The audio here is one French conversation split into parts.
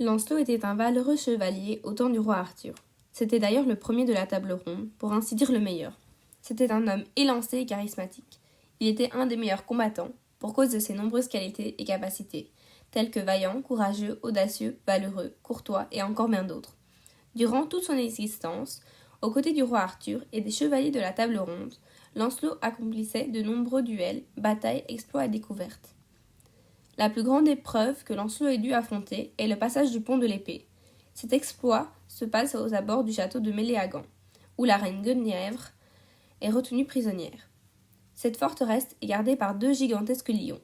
Lancelot était un valeureux chevalier au temps du roi Arthur. C'était d'ailleurs le premier de la table ronde, pour ainsi dire le meilleur. C'était un homme élancé et charismatique. Il était un des meilleurs combattants, pour cause de ses nombreuses qualités et capacités, telles que vaillant, courageux, audacieux, valeureux, courtois et encore bien d'autres. Durant toute son existence, aux côtés du roi Arthur et des chevaliers de la table ronde, Lancelot accomplissait de nombreux duels, batailles, exploits et découvertes. La plus grande épreuve que Lancelot ait dû affronter est le passage du pont de l'épée. Cet exploit se passe aux abords du château de Méléagant, où la reine Guenièvre est retenue prisonnière. Cette forteresse est gardée par 2 gigantesques lions.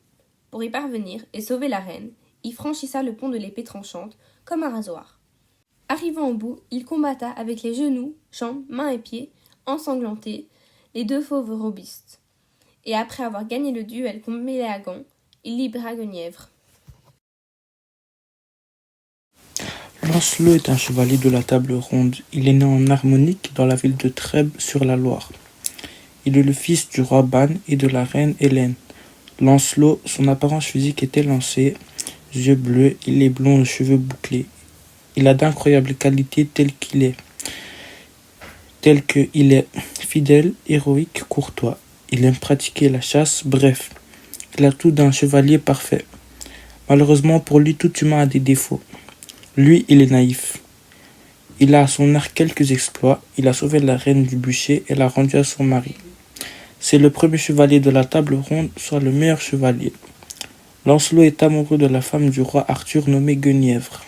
Pour y parvenir et sauver la reine, il franchissa le pont de l'épée tranchante comme un rasoir. Arrivant au bout, il combatta avec les genoux, jambes, mains et pieds, ensanglantés, les 2 fauves robustes. Et après avoir gagné le duel contre Méléagant, il libéra Guenièvre. Lancelot est un chevalier de la table ronde. Il est né en Harmonique dans la ville de Trèbes sur la Loire. Il est le fils du roi Ban et de la reine Hélène. Lancelot, son apparence physique est élancée, yeux bleus, il est blond aux cheveux bouclés. Il a d'incroyables qualités telles qu'il est fidèle, héroïque, courtois. Il aime pratiquer la chasse, bref, il a tout d'un chevalier parfait. Malheureusement pour lui, tout humain a des défauts. Lui, il est naïf. Il a à son arc quelques exploits. Il a sauvé la reine du bûcher et l'a rendue à son mari. C'est le premier chevalier de la table ronde, soit le meilleur chevalier. Lancelot est amoureux de la femme du roi Arthur nommée Guenièvre.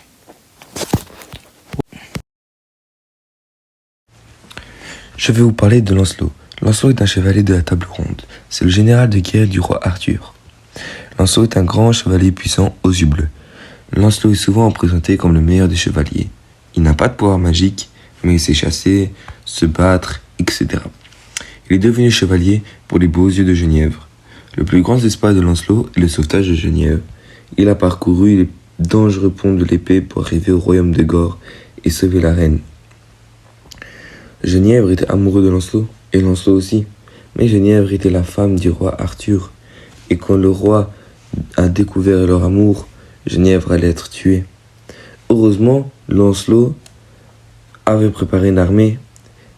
Je vais vous parler de Lancelot. Lancelot est un chevalier de la table ronde. C'est le général de guerre du roi Arthur. Lancelot est un grand chevalier puissant aux yeux bleus. Lancelot est souvent présenté comme le meilleur des chevaliers. Il n'a pas de pouvoir magique, mais il sait chasser, se battre, etc. Il est devenu chevalier pour les beaux yeux de Guenièvre. Le plus grand espoir de Lancelot est le sauvetage de Guenièvre. Il a parcouru les dangereux ponts de l'épée pour arriver au royaume de Gore et sauver la reine. Guenièvre était amoureux de Lancelot, et Lancelot aussi. Mais Guenièvre était la femme du roi Arthur, et quand le roi a découvert leur amour, Guenièvre allait être tuée. Heureusement, Lancelot avait préparé une armée.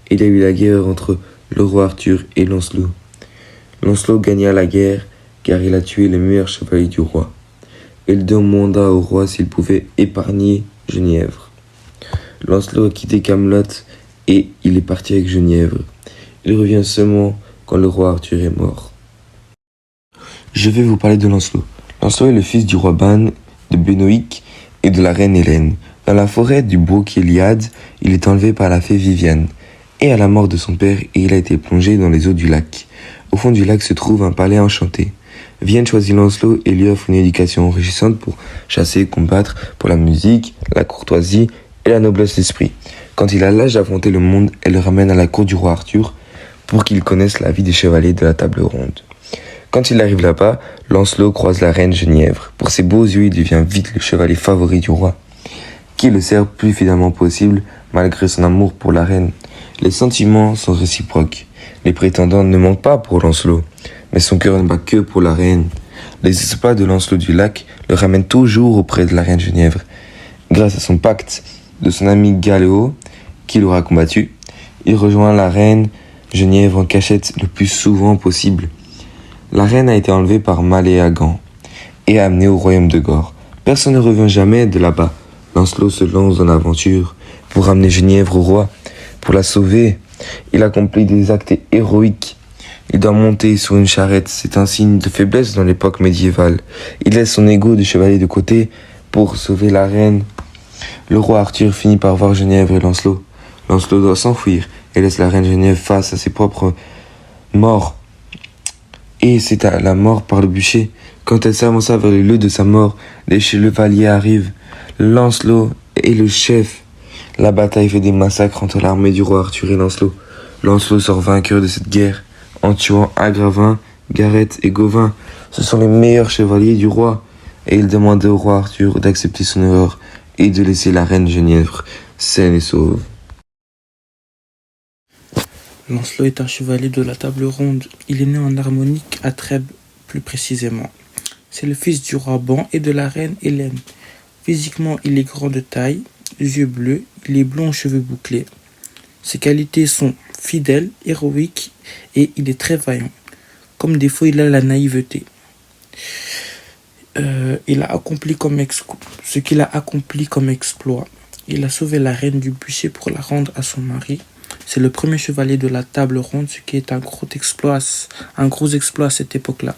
Il y a eu la guerre entre le roi Arthur et Lancelot. Lancelot gagna la guerre car il a tué le meilleur chevalier du roi. Il demanda au roi s'il pouvait épargner Guenièvre. Lancelot a quitté Camelot et il est parti avec Guenièvre. Il revient seulement quand le roi Arthur est mort. Je vais vous parler de Lancelot. Lancelot est le fils du roi Ban, de Benoïc et de la reine Hélène. Dans la forêt du bouc Iliade, il est enlevé par la fée Viviane. Et à la mort de son père, il a été plongé dans les eaux du lac. Au fond du lac se trouve un palais enchanté. Viviane choisit Lancelot et lui offre une éducation enrichissante pour chasser, combattre, pour la musique, la courtoisie et la noblesse d'esprit. Quand il a l'âge d'affronter le monde, elle le ramène à la cour du roi Arthur pour qu'il connaisse la vie des chevaliers de la table ronde. Quand il arrive là-bas, Lancelot croise la reine Guenièvre. Pour ses beaux yeux, il devient vite le chevalier favori du roi, qui le sert plus fidèlement possible malgré son amour pour la reine. Les sentiments sont réciproques. Les prétendants ne manquent pas pour Lancelot, mais son cœur ne bat que pour la reine. Les exploits de Lancelot du Lac le ramènent toujours auprès de la reine Guenièvre. Grâce à son pacte de son ami Galéo, qui l'aura combattu, il rejoint la reine Guenièvre en cachette le plus souvent possible. La reine a été enlevée par Méléagant et amenée au royaume de Gore. Personne ne revient jamais de là-bas. Lancelot se lance dans l'aventure pour ramener Guenièvre au roi. Pour la sauver, il accomplit des actes héroïques. Il doit monter sur une charrette, c'est un signe de faiblesse dans l'époque médiévale. Il laisse son ego de chevalier de côté pour sauver la reine. Le roi Arthur finit par voir Guenièvre et Lancelot. Lancelot doit s'enfuir et laisse la reine Guenièvre face à ses propres morts. Et c'est à la mort par le bûcher. Quand elle s'avança vers le lieu de sa mort, les chevaliers arrivent. Lancelot est le chef. La bataille fait des massacres entre l'armée du roi Arthur et Lancelot. Lancelot sort vainqueur de cette guerre en tuant Agravin, Gareth et Gauvin. Ce sont les meilleurs chevaliers du roi. Et il demande au roi Arthur d'accepter son erreur et de laisser la reine Guenièvre saine et sauve. Lancelot est un chevalier de la table ronde. Il est né en Harmonique à Trèbes, plus précisément. C'est le fils du roi Ban et de la reine Hélène. Physiquement, il est grand de taille, yeux bleus, il est blond aux cheveux bouclés. Ses qualités sont fidèle, héroïque et il est très vaillant. Comme défaut, il a la naïveté. Ce qu'il a accompli comme exploit. Il a sauvé la reine du bûcher pour la rendre à son mari. C'est le premier chevalier de la table ronde, ce qui est un gros exploit à cette époque-là.